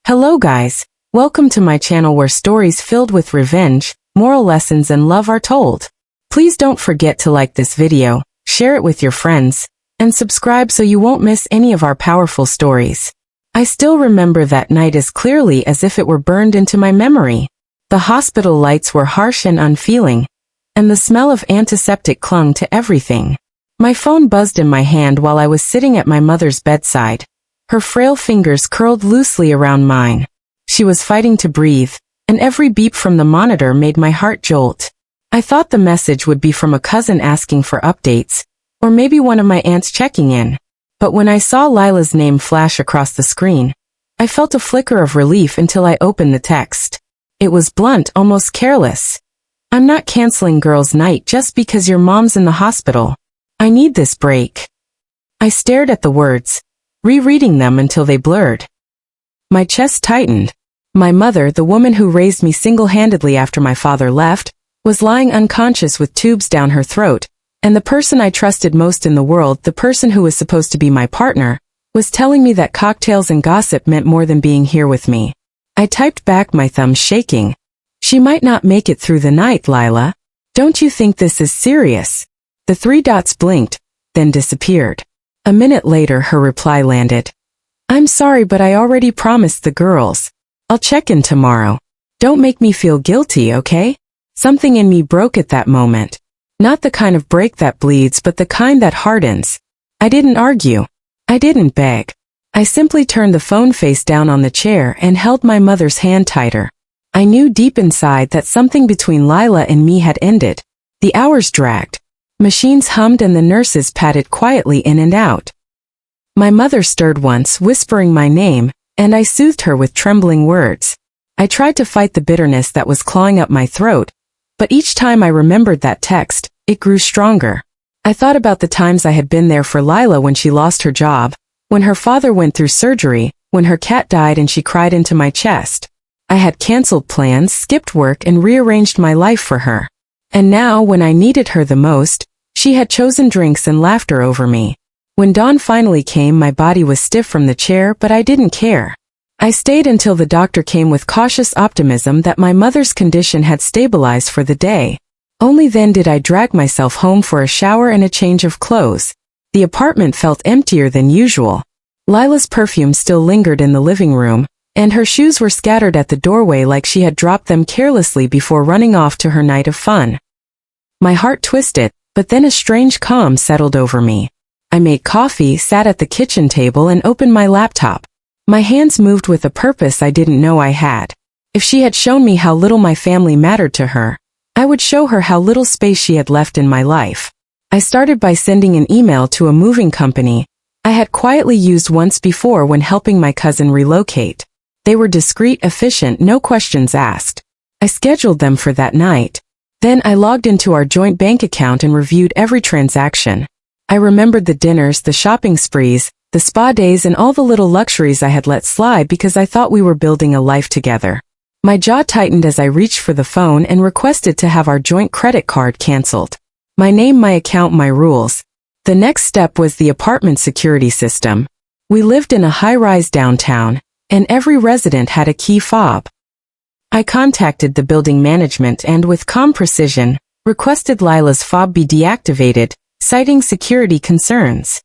Hello guys, welcome to my channel where stories filled with revenge, moral lessons and love are told. Please don't forget to like this video, share it with your friends, and subscribe so you won't miss any of our powerful stories. I still remember that night as clearly as if it were burned into my memory. The hospital lights were harsh and unfeeling, and the smell of antiseptic clung to everything. My phone buzzed in my hand while I was sitting at my mother's bedside. Her frail fingers curled loosely around mine. She was fighting to breathe, and every beep from the monitor made my heart jolt. I thought the message would be from a cousin asking for updates, or maybe one of my aunts checking in. But when I saw Lila's name flash across the screen, I felt a flicker of relief until I opened the text. It was blunt, almost careless. "I'm not canceling girls' night just because your mom's in the hospital. I need this break." I stared at the words, rereading them until they blurred. My chest tightened. My mother, the woman who raised me single-handedly after my father left, was lying unconscious with tubes down her throat, and the person I trusted most in the world, the person who was supposed to be my partner, was telling me that cocktails and gossip meant more than being here with me. I typed back, my thumbs shaking. "She might not make it through the night, Lila. Don't you think this is serious?" The three dots blinked, then disappeared. A minute later her reply landed. "I'm sorry, but I already promised the girls. I'll check in tomorrow. Don't make me feel guilty, okay?" Something in me broke at that moment. Not the kind of break that bleeds, but the kind that hardens. I didn't argue. I didn't beg. I simply turned the phone face down on the chair and held my mother's hand tighter. I knew deep inside that something between Lila and me had ended. The hours dragged. Machines hummed and the nurses padded quietly in and out. My mother stirred once, whispering my name, and I soothed her with trembling words. I tried to fight the bitterness that was clawing up my throat, but each time I remembered that text, it grew stronger. I thought about the times I had been there for Lila when she lost her job, when her father went through surgery, when her cat died and she cried into my chest. I had canceled plans, skipped work and rearranged my life for her. And now, when I needed her the most, she had chosen drinks and laughter over me. When dawn finally came, my body was stiff from the chair, but I didn't care. I stayed until the doctor came with cautious optimism that my mother's condition had stabilized for the day. Only then did I drag myself home for a shower and a change of clothes. The apartment felt emptier than usual. Lila's perfume still lingered in the living room, and her shoes were scattered at the doorway like she had dropped them carelessly before running off to her night of fun. My heart twisted, but then a strange calm settled over me. I made coffee, sat at the kitchen table and opened my laptop. My hands moved with a purpose I didn't know I had. If she had shown me how little my family mattered to her, I would show her how little space she had left in my life. I started by sending an email to a moving company I had quietly used once before when helping my cousin relocate. They were discreet, efficient, no questions asked. I scheduled them for that night. Then I logged into our joint bank account and reviewed every transaction. I remembered the dinners, the shopping sprees, the spa days and all the little luxuries I had let slide because I thought we were building a life together. My jaw tightened as I reached for the phone and requested to have our joint credit card canceled. My name, my account, my rules. The next step was the apartment security system. We lived in a high-rise downtown, and every resident had a key fob. I contacted the building management and, with calm precision, requested Lila's fob be deactivated, citing security concerns.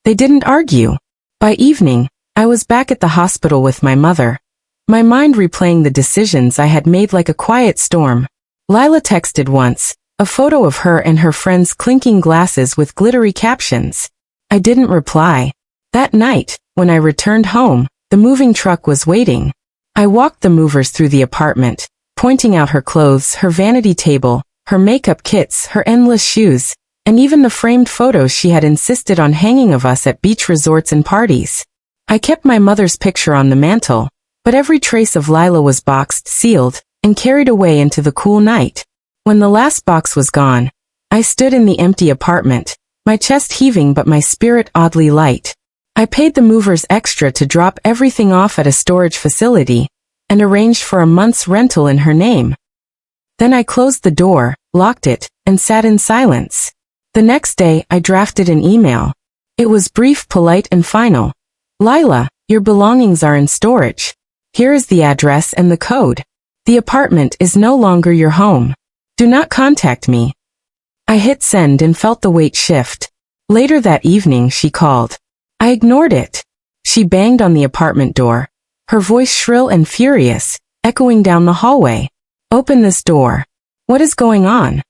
They didn't argue. By evening, I was back at the hospital with my mother, my mind replaying the decisions I had made like a quiet storm. Lila texted once, a photo of her and her friends clinking glasses with glittery captions. I didn't reply. That night, when I returned home, the moving truck was waiting. I walked the movers through the apartment, pointing out her clothes, her vanity table, her makeup kits, her endless shoes, and even the framed photos she had insisted on hanging of us at beach resorts and parties. I kept my mother's picture on the mantle, but every trace of Lila was boxed, sealed, and carried away into the cool night. When the last box was gone, I stood in the empty apartment, my chest heaving but my spirit oddly light. I paid the movers extra to drop everything off at a storage facility, and arranged for a month's rental in her name. Then I closed the door, locked it, and sat in silence. The next day, I drafted an email. It was brief, polite, and final. "Lila, your belongings are in storage. Here is the address and the code. The apartment is no longer your home. Do not contact me. I hit send and felt the weight shift. Later that evening, she called. I ignored it. She banged on the apartment door, her voice shrill and furious, echoing down the hallway. Open this door. What is going on?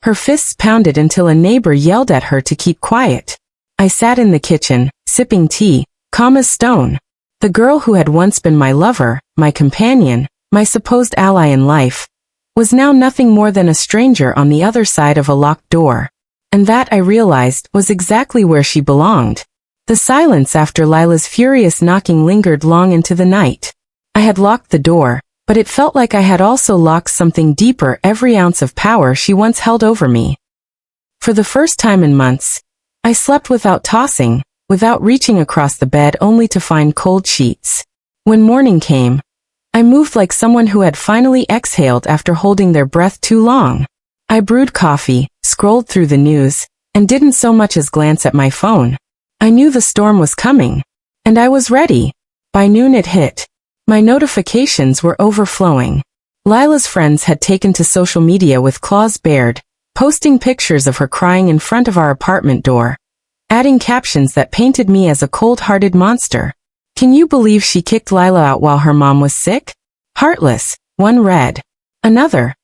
Her fists pounded until a neighbor yelled at her to keep quiet. I sat in the kitchen, sipping tea, calm as stone. The girl who had once been my lover, my companion, my supposed ally in life, was now nothing more than a stranger on the other side of a locked door. And that, I realized, was exactly where she belonged. The silence after Lila's furious knocking lingered long into the night. I had locked the door, but it felt like I had also locked something deeper, every ounce of power she once held over me. For the first time in months, I slept without tossing, without reaching across the bed only to find cold sheets. When morning came, I moved like someone who had finally exhaled after holding their breath too long. I brewed coffee, scrolled through the news, and didn't so much as glance at my phone. I knew the storm was coming, and I was ready. By noon it hit. My notifications were overflowing. Lila's friends had taken to social media with claws bared, posting pictures of her crying in front of our apartment door, adding captions that painted me as a cold-hearted monster. Can you believe she kicked Lila out while her mom was sick? Heartless, one read. Another.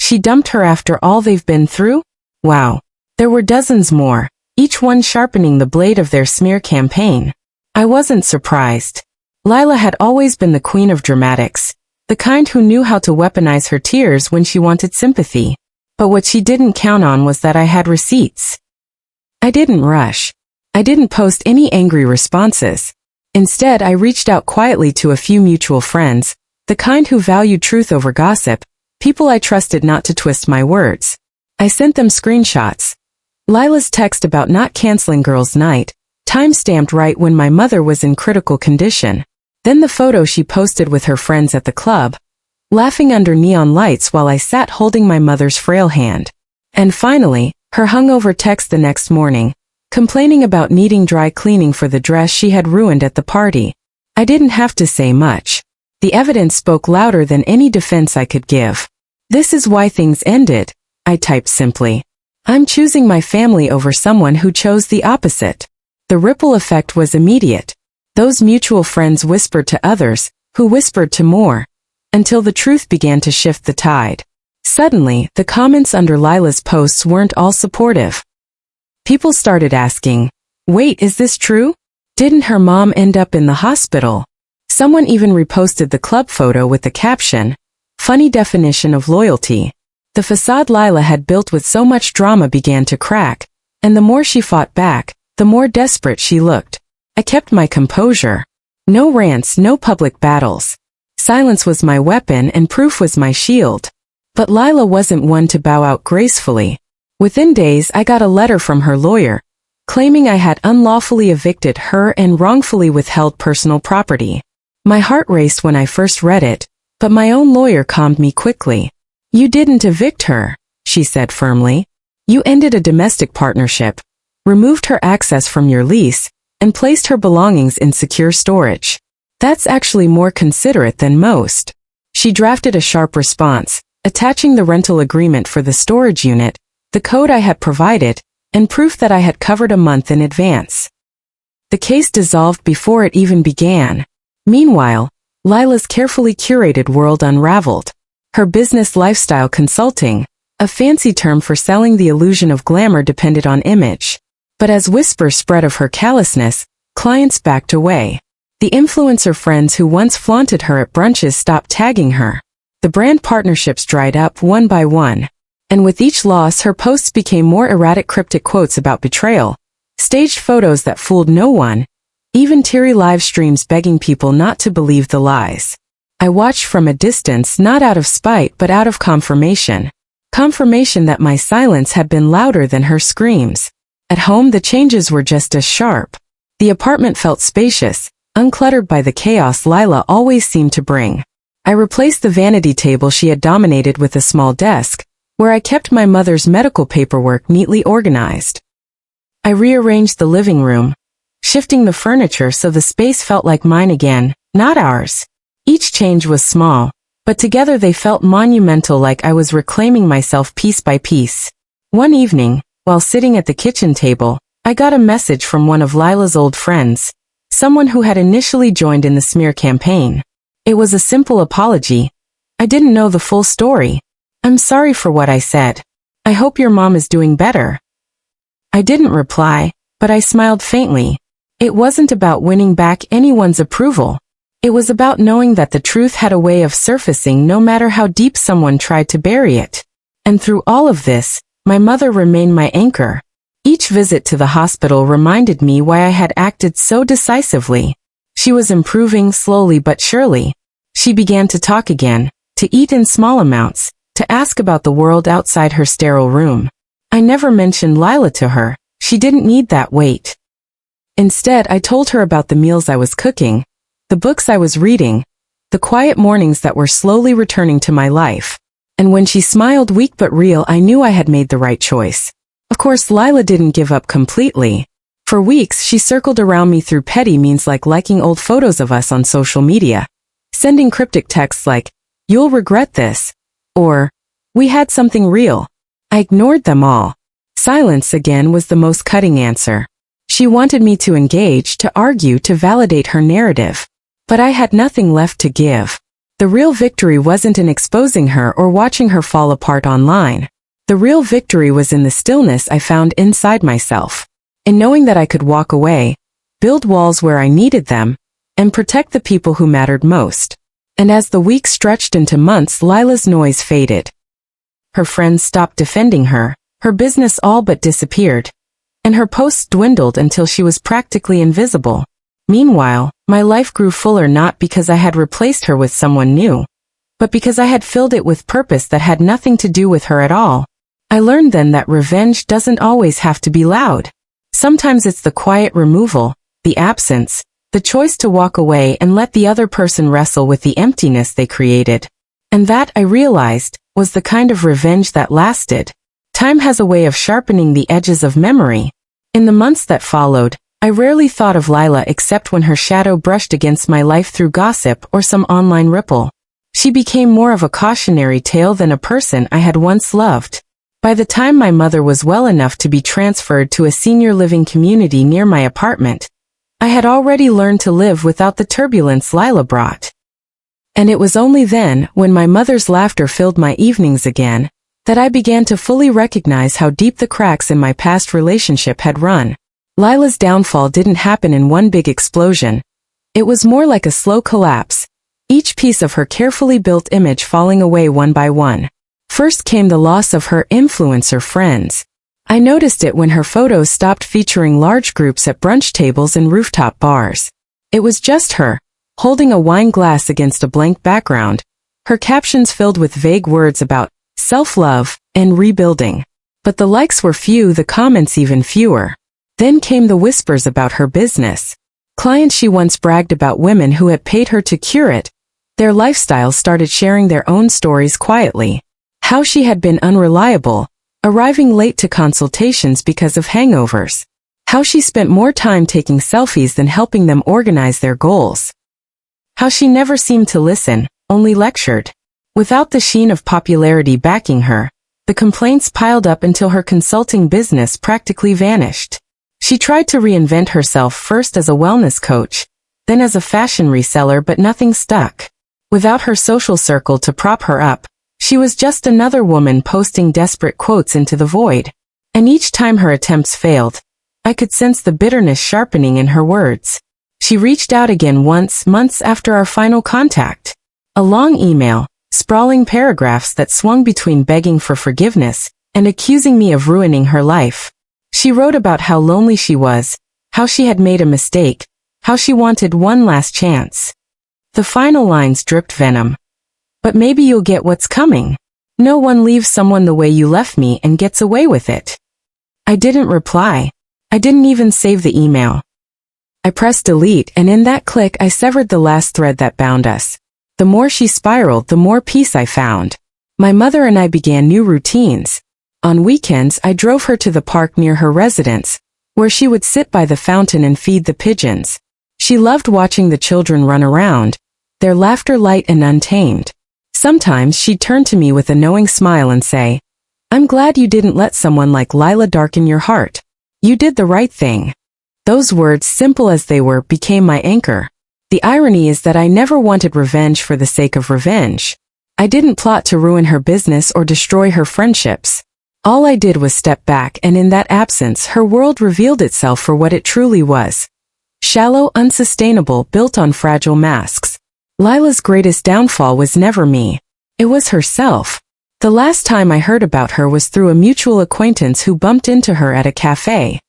She dumped her after all they've been through? Wow. There were dozens more, each one sharpening the blade of their smear campaign. I wasn't surprised. Lila had always been the queen of dramatics, the kind who knew how to weaponize her tears when she wanted sympathy. But what she didn't count on was that I had receipts. I didn't rush. I didn't post any angry responses. Instead, I reached out quietly to a few mutual friends, the kind who valued truth over gossip, people I trusted not to twist my words. I sent them screenshots. Lila's text about not canceling girls' night, time-stamped right when my mother was in critical condition. Then the photo she posted with her friends at the club, laughing under neon lights while I sat holding my mother's frail hand. And finally, her hungover text the next morning, complaining about needing dry cleaning for the dress she had ruined at the party. I didn't have to say much. The evidence spoke louder than any defense I could give. This is why things ended, I typed simply. I'm choosing my family over someone who chose the opposite. The ripple effect was immediate. Those mutual friends whispered to others, who whispered to more, until the truth began to shift the tide. Suddenly, the comments under Lila's posts weren't all supportive. People started asking, wait, is this true? Didn't her mom end up in the hospital? Someone even reposted the club photo with the caption, funny definition of loyalty. The facade Lila had built with so much drama began to crack, and the more she fought back, the more desperate she looked. I kept my composure. No rants, no public battles. Silence was my weapon and proof was my shield. But Lila wasn't one to bow out gracefully. Within days I got a letter from her lawyer, claiming I had unlawfully evicted her and wrongfully withheld personal property. My heart raced when I first read it, but my own lawyer calmed me quickly. You didn't evict her, she said firmly. You ended a domestic partnership, removed her access from your lease, and placed her belongings in secure storage. That's actually more considerate than most. She drafted a sharp response, attaching the rental agreement for the storage unit, the code I had provided, and proof that I had covered a month in advance. The case dissolved before it even began. Meanwhile, Lila's carefully curated world unraveled. Her business lifestyle consulting, a fancy term for selling the illusion of glamour, depended on image. But as whispers spread of her callousness, clients backed away. The influencer friends who once flaunted her at brunches stopped tagging her. The brand partnerships dried up one by one. And with each loss, her posts became more erratic, cryptic quotes about betrayal, staged photos that fooled no one, even teary live streams begging people not to believe the lies. I watched from a distance, not out of spite but out of confirmation. Confirmation that my silence had been louder than her screams. At home the changes were just as sharp. The apartment felt spacious, uncluttered by the chaos Lila always seemed to bring. I replaced the vanity table she had dominated with a small desk, where I kept my mother's medical paperwork neatly organized. I rearranged the living room, shifting the furniture so the space felt like mine again, not ours. Each change was small, but together they felt monumental, like I was reclaiming myself piece by piece. One evening, while sitting at the kitchen table, I got a message from one of Lila's old friends, someone who had initially joined in the smear campaign. It was a simple apology. I didn't know the full story. "I'm sorry for what I said. I hope your mom is doing better." I didn't reply, but I smiled faintly. It wasn't about winning back anyone's approval. It was about knowing that the truth had a way of surfacing no matter how deep someone tried to bury it. And through all of this, my mother remained my anchor. Each visit to the hospital reminded me why I had acted so decisively. She was improving slowly but surely. She began to talk again, to eat in small amounts, to ask about the world outside her sterile room. I never mentioned Lila to her. She didn't need that weight. Instead, I told her about the meals I was cooking, the books I was reading, the quiet mornings that were slowly returning to my life. And when she smiled, weak but real, I knew I had made the right choice. Of course, Lila didn't give up completely. For weeks, she circled around me through petty means like liking old photos of us on social media, sending cryptic texts like, "You'll regret this," or, "We had something real." I ignored them all. Silence again was the most cutting answer. She wanted me to engage, to argue, to validate her narrative. But I had nothing left to give. The real victory wasn't in exposing her or watching her fall apart online. The real victory was in the stillness I found inside myself, in knowing that I could walk away, build walls where I needed them, and protect the people who mattered most. And as the weeks stretched into months, Lila's noise faded. Her friends stopped defending her, her business all but disappeared, and her posts dwindled until she was practically invisible. Meanwhile, my life grew fuller, not because I had replaced her with someone new, but because I had filled it with purpose that had nothing to do with her at all. I learned then that revenge doesn't always have to be loud. Sometimes it's the quiet removal, the absence, the choice to walk away and let the other person wrestle with the emptiness they created. And that, I realized, was the kind of revenge that lasted. Time has a way of sharpening the edges of memory. In the months that followed, I rarely thought of Lila except when her shadow brushed against my life through gossip or some online ripple. She became more of a cautionary tale than a person I had once loved. By the time my mother was well enough to be transferred to a senior living community near my apartment, I had already learned to live without the turbulence Lila brought. And it was only then, when my mother's laughter filled my evenings again, that I began to fully recognize how deep the cracks in my past relationship had run. Lila's downfall didn't happen in one big explosion. It was more like a slow collapse, each piece of her carefully built image falling away one by one. First came the loss of her influencer friends. I noticed it when her photos stopped featuring large groups at brunch tables and rooftop bars. It was just her, holding a wine glass against a blank background, her captions filled with vague words about self-love and rebuilding. But the likes were few, the comments even fewer. Then came the whispers about her business. Clients she once bragged about, women who had paid her to curate their lifestyles, started sharing their own stories quietly. How she had been unreliable, arriving late to consultations because of hangovers. How she spent more time taking selfies than helping them organize their goals. How she never seemed to listen, only lectured. Without the sheen of popularity backing her, the complaints piled up until her consulting business practically vanished. She tried to reinvent herself, first as a wellness coach, then as a fashion reseller, but nothing stuck. Without her social circle to prop her up, she was just another woman posting desperate quotes into the void. And each time her attempts failed, I could sense the bitterness sharpening in her words. She reached out again once, months after our final contact. A long email, sprawling paragraphs that swung between begging for forgiveness and accusing me of ruining her life. She wrote about how lonely she was, how she had made a mistake, how she wanted one last chance. The final lines dripped venom. But maybe you'll get what's coming. No one leaves someone the way you left me and gets away with it. I didn't reply. I didn't even save the email. I pressed delete, and in that click I severed the last thread that bound us. The more she spiraled, the more peace I found. My mother and I began new routines. On weekends, I drove her to the park near her residence, where she would sit by the fountain and feed the pigeons. She loved watching the children run around, their laughter light and untamed. Sometimes she'd turn to me with a knowing smile and say, "I'm glad you didn't let someone like Lila darken your heart. You did the right thing." Those words, simple as they were, became my anchor. The irony is that I never wanted revenge for the sake of revenge. I didn't plot to ruin her business or destroy her friendships. All I did was step back, and in that absence, her world revealed itself for what it truly was. Shallow, unsustainable, built on fragile masks. Lila's greatest downfall was never me. It was herself. The last time I heard about her was through a mutual acquaintance who bumped into her at a cafe.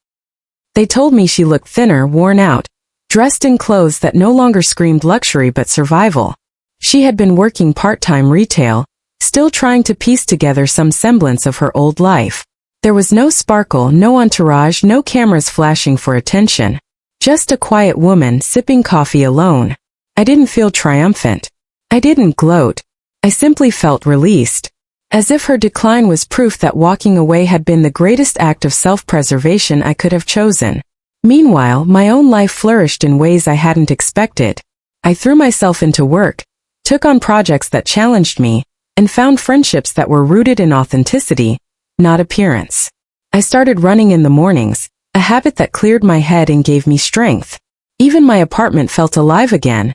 They told me she looked thinner, worn out, dressed in clothes that no longer screamed luxury but survival. She had been working part-time retail, still trying to piece together some semblance of her old life. There was no sparkle, no entourage, no cameras flashing for attention. Just a quiet woman sipping coffee alone. I didn't feel triumphant. I didn't gloat. I simply felt released. As if her decline was proof that walking away had been the greatest act of self-preservation I could have chosen. Meanwhile, my own life flourished in ways I hadn't expected. I threw myself into work, took on projects that challenged me, and found friendships that were rooted in authenticity, not appearance. I started running in the mornings, a habit that cleared my head and gave me strength. Even my apartment felt alive again,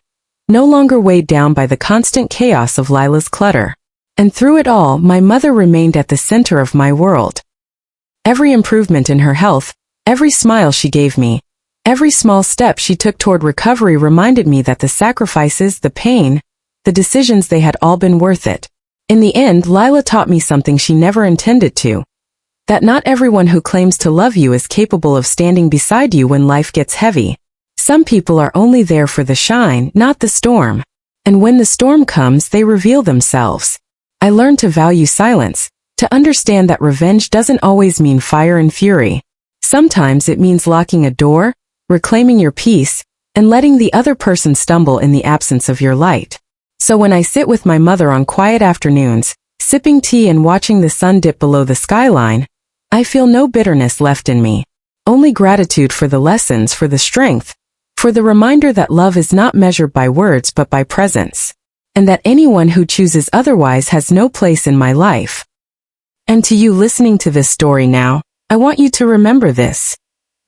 no longer weighed down by the constant chaos of Lila's clutter. And through it all, my mother remained at the center of my world. Every improvement in her health, every smile she gave me, every small step she took toward recovery reminded me that the sacrifices, the pain, the decisions, they had all been worth it. In the end, Lila taught me something she never intended to. That not everyone who claims to love you is capable of standing beside you when life gets heavy. Some people are only there for the shine, not the storm. And when the storm comes, they reveal themselves. I learned to value silence, to understand that revenge doesn't always mean fire and fury. Sometimes it means locking a door, reclaiming your peace, and letting the other person stumble in the absence of your light. So when I sit with my mother on quiet afternoons, sipping tea and watching the sun dip below the skyline, I feel no bitterness left in me. Only gratitude for the lessons, for the strength, for the reminder that love is not measured by words but by presence, and that anyone who chooses otherwise has no place in my life. And to you listening to this story now, I want you to remember this.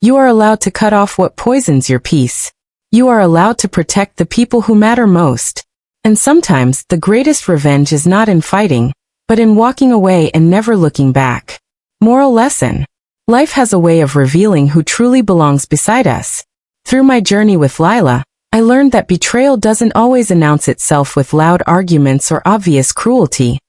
You are allowed to cut off what poisons your peace. You are allowed to protect the people who matter most. And sometimes the greatest revenge is not in fighting, but in walking away and never looking back. Moral lesson. Life has a way of revealing who truly belongs beside us. Through my journey with Lila, I learned that betrayal doesn't always announce itself with loud arguments or obvious cruelty.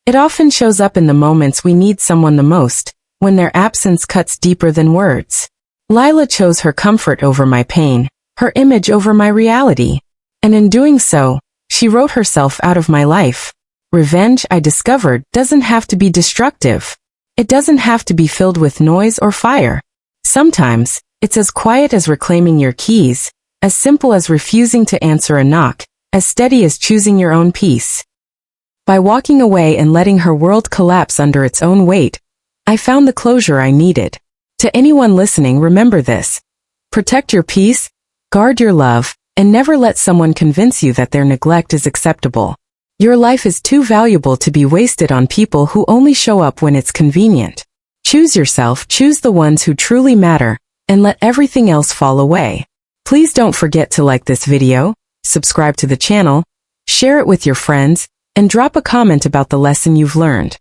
It often shows up in the moments we need someone the most, when their absence cuts deeper than words. Lila chose her comfort over my pain, her image over my reality. And in doing so, she wrote herself out of my life. Revenge, I discovered, doesn't have to be destructive. It doesn't have to be filled with noise or fire. Sometimes, it's as quiet as reclaiming your keys, as simple as refusing to answer a knock, as steady as choosing your own peace. By walking away and letting her world collapse under its own weight, I found the closure I needed. To anyone listening, remember this. Protect your peace, guard your love, and never let someone convince you that their neglect is acceptable. Your life is too valuable to be wasted on people who only show up when it's convenient. Choose yourself, choose the ones who truly matter, and let everything else fall away. Please don't forget to like this video, subscribe to the channel, share it with your friends, and drop a comment about the lesson you've learned.